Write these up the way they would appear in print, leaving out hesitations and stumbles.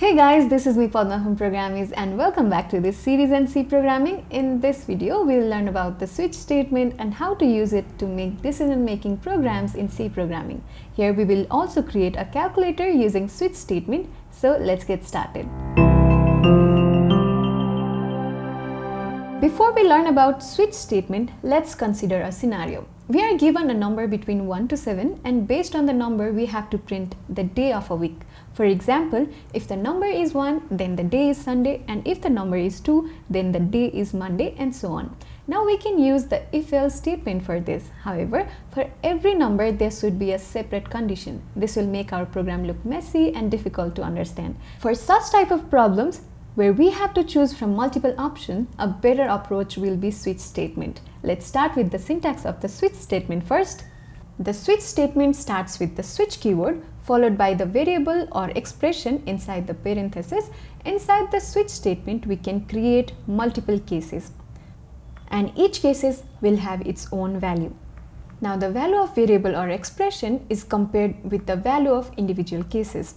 Hey guys, this is me Padma from Programiz and welcome back to this series in C programming. In this video, we'll learn about the switch statement and how to use it to make decision-making programs in C programming. Here we will also create a calculator using switch statement. So let's get started. Before we learn about switch statement, let's consider a scenario. We are given a number between 1 to 7 and based on the number we have to print the day of a week. For example, if the number is 1, then the day is Sunday, and if the number is 2, then the day is Monday, and so on. Now we can use the if-else statement for this. However, for every number there should be a separate condition. This will make our program look messy and difficult to understand. For such type of problems, where we have to choose from multiple options, a better approach will be switch statement. Let's start with the syntax of the switch statement first. The switch statement starts with the switch keyword followed by the variable or expression inside the parenthesis. Inside the switch statement, we can create multiple cases, and each cases will have its own value. Now the value of variable or expression is compared with the value of individual cases.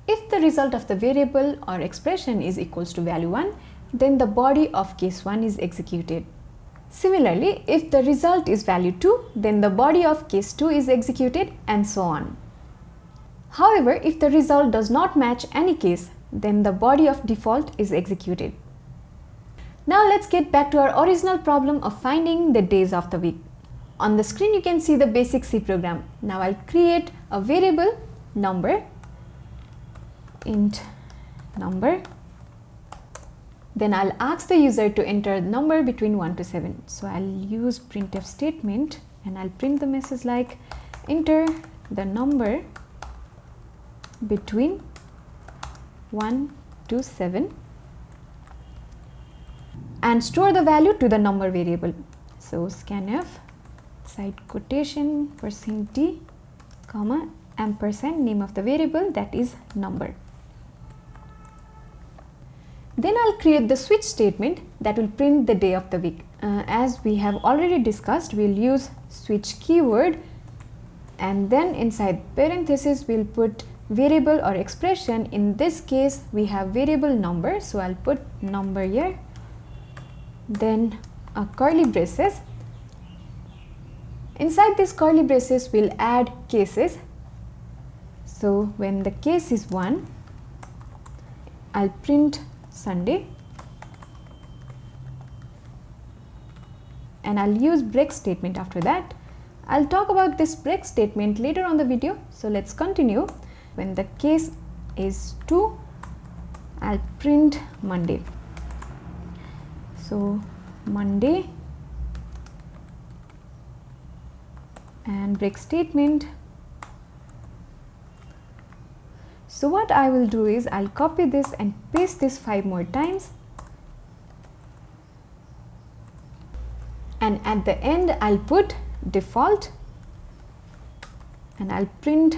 If the result of the variable or expression is equals to value 1, then the body of case 1 is executed. Similarly, if the result is value 2, then the body of case 2 is executed, and so on. However, if the result does not match any case, then the body of default is executed. Now let's get back to our original problem of finding the days of the week. On the screen you can see the basic C program. Now I'll create a variable number, int number. Then I'll ask the user to enter the number between 1 to 7. So I'll use printf statement and I'll print the message like enter the number between 1 to 7 and store the value to the number variable. So scanf side quotation %t comma ampersand name of the variable, that is number. Then I'll create the switch statement that will print the day of the week. As we have already discussed, we'll use switch keyword and then inside parenthesis we'll put variable or expression. In this case we have variable number, so I'll put number here, then a curly braces. Inside this curly braces we'll add cases. So when the case is 1, I'll print Sunday, and I'll use break statement after that. I'll talk about this break statement later on the video, so let's continue. When the case is 2, I'll print Monday. So Monday and break statement. So what I will do is I'll copy this and paste this 5 more times, and at the end I'll put default and I'll print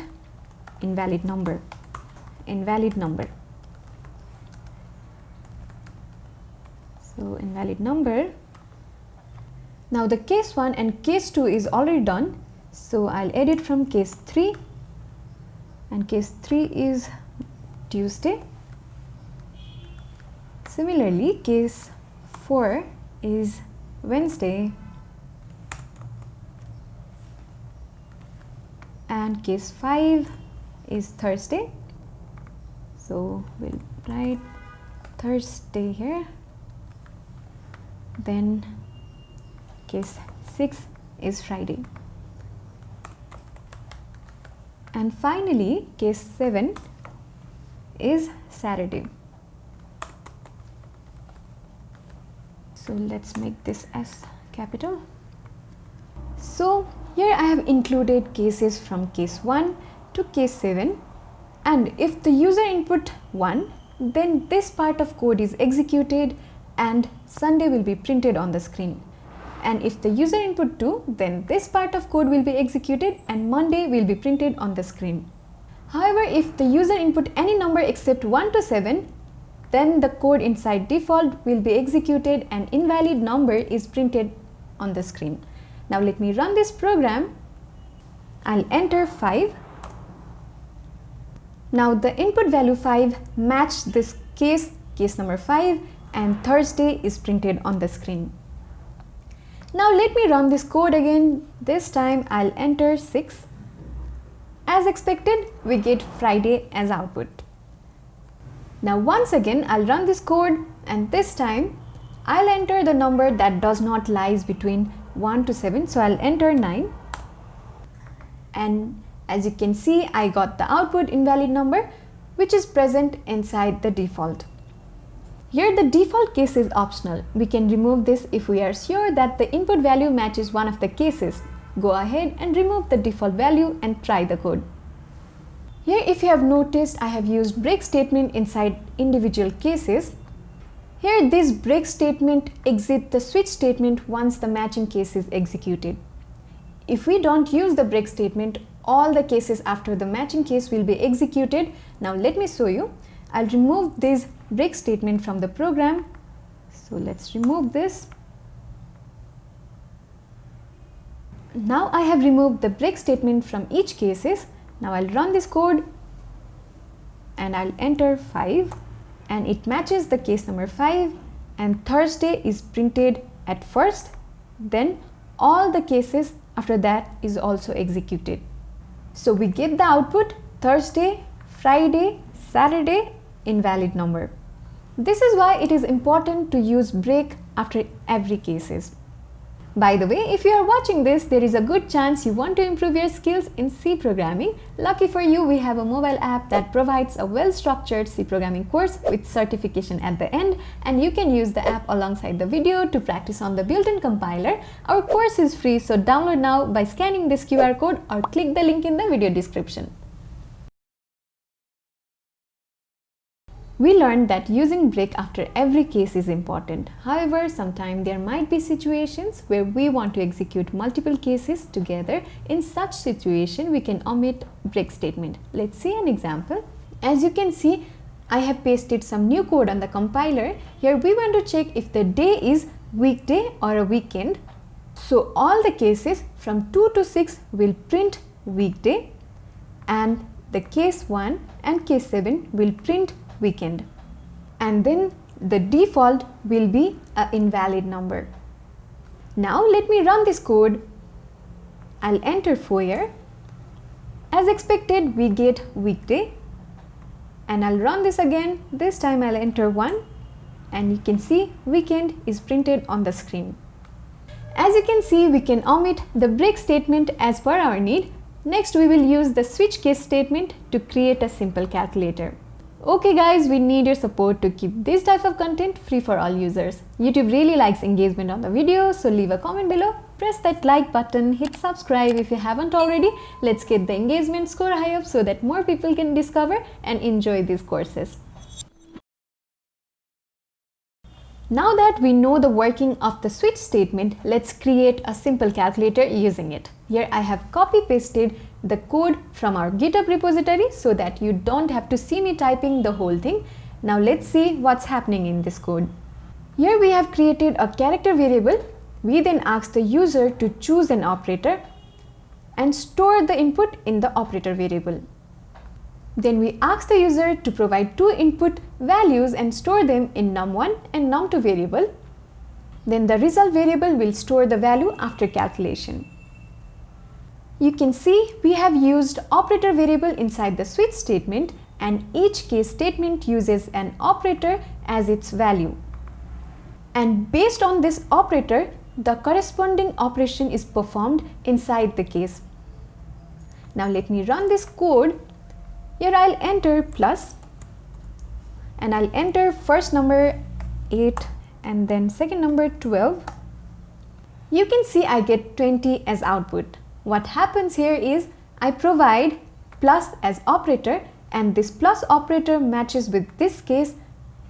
invalid number. So invalid number. Now the case 1 and case 2 is already done, so I'll edit from case 3, and case 3 is Tuesday. Similarly, case 4 is Wednesday, and case 5 is Thursday. So we'll write Thursday here. Then case 6 is Friday. And finally, case 7 is Saturday. So let's make this as capital. So here I have included cases from case 1 to case 7, and if the user input 1, then this part of code is executed and Sunday will be printed on the screen. And if the user input 2, then this part of code will be executed and Monday will be printed on the screen. However, if the user input any number except 1 to 7, then the code inside default will be executed and invalid number is printed on the screen. Now let me run this program. I'll enter 5 Now the input value 5 matched this case number 5, and Thursday is printed on the screen. Now let me run this code again. This time I'll enter 6. As expected, we get Friday as output. Now once again I'll run this code, and this time I'll enter the number that does not lies between 1 to 7. So I'll enter 9. And as you can see, I got the output invalid number, which is present inside the default. Here the default case is optional. We can remove this if we are sure that the input value matches one of the cases. Go ahead and remove the default value and try the code. Here, if you have noticed, I have used break statement inside individual cases. Here this break statement exits the switch statement once the matching case is executed. If we don't use the break statement, all the cases after the matching case will be executed. Now let me show you. I'll remove this break statement from the program. So let's remove this. Now I have removed the break statement from each cases. Now I'll run this code and I'll enter 5, and it matches the case number 5, and Thursday is printed at first, then all the cases after that is also executed. So we get the output Thursday, Friday, Saturday, invalid number. This is why it is important to use break after every cases. By the way, if you are watching this, there is a good chance you want to improve your skills in C programming. Lucky for you, we have a mobile app that provides a well-structured C programming course with certification at the end, and you can use the app alongside the video to practice on the built-in compiler. Our course is free, so download now by scanning this QR code or click the link in the video description. We learned that using break after every case is important. However, sometimes there might be situations where we want to execute multiple cases together. In such situation, we can omit break statement. Let's see an example. As you can see, I have pasted some new code on the compiler. Here we want to check if the day is weekday or a weekend. So all the cases from 2 to 6 will print weekday, and the case 1 and case 7 will print weekend, and then the default will be an invalid number. Now let me run this code. I'll enter 4 here. As expected, we get weekday, and I'll run this again. This time I'll enter 1, and you can see weekend is printed on the screen. As you can see, we can omit the break statement as per our need. Next, we will use the switch case statement to create a simple calculator. Okay guys, we need your support to keep this type of content free for all users. YouTube really likes engagement on the video, so leave a comment below, press that like button, hit subscribe if you haven't already. Let's get the engagement score high up so that more people can discover and enjoy these courses. Now that we know the working of the switch statement, let's create a simple calculator using it. Here I have copy-pasted the code from our GitHub repository so that you don't have to see me typing the whole thing. Now let's see what's happening in this code. Here we have created a character variable. We then ask the user to choose an operator and store the input in the operator variable. Then we ask the user to provide 2 input values and store them in num1 and num2 variable. Then the result variable will store the value after calculation. You can see we have used operator variable inside the switch statement, and each case statement uses an operator as its value. And based on this operator, the corresponding operation is performed inside the case. Now let me run this code. Here I'll enter plus, and I'll enter first number 8 and then second number 12. You can see I get 20 as output. What happens here is I provide plus as operator, and this plus operator matches with this case.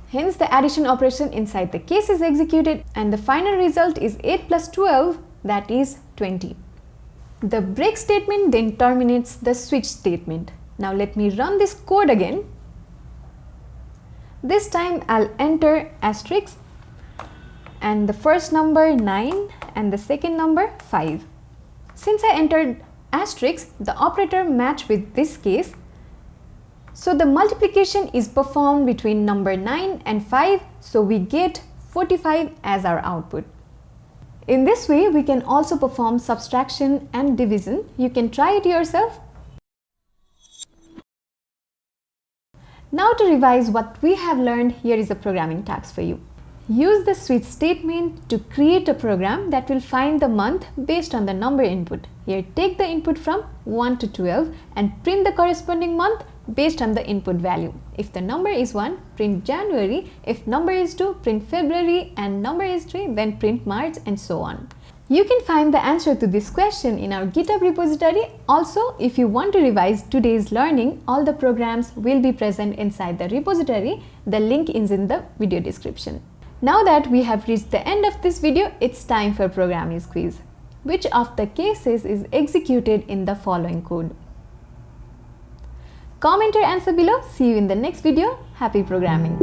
Hence the addition operation inside the case is executed, and the final result is 8 plus 12, that is 20. The break statement then terminates the switch statement. Now let me run this code again. This time I'll enter asterisk and the first number 9 and the second number 5. Since I entered asterisk, the operator matched with this case. So the multiplication is performed between number 9 and 5, so we get 45 as our output. In this way, we can also perform subtraction and division. You can try it yourself. Now to revise what we have learned, here is a programming task for you. Use the switch statement to create a program that will find the month based on the number input. Here, take the input from 1 to 12 and print the corresponding month based on the input value. If the number is 1, print January. If number is 2, print February, and number is 3, then print March, and so on. You can find the answer to this question in our GitHub repository. Also, if you want to revise today's learning, all the programs will be present inside the repository. The link is in the video description. Now that we have reached the end of this video, it's time for Programiz quiz. Which of the cases is executed in the following code? Comment your answer below. See you in the next video. Happy programming!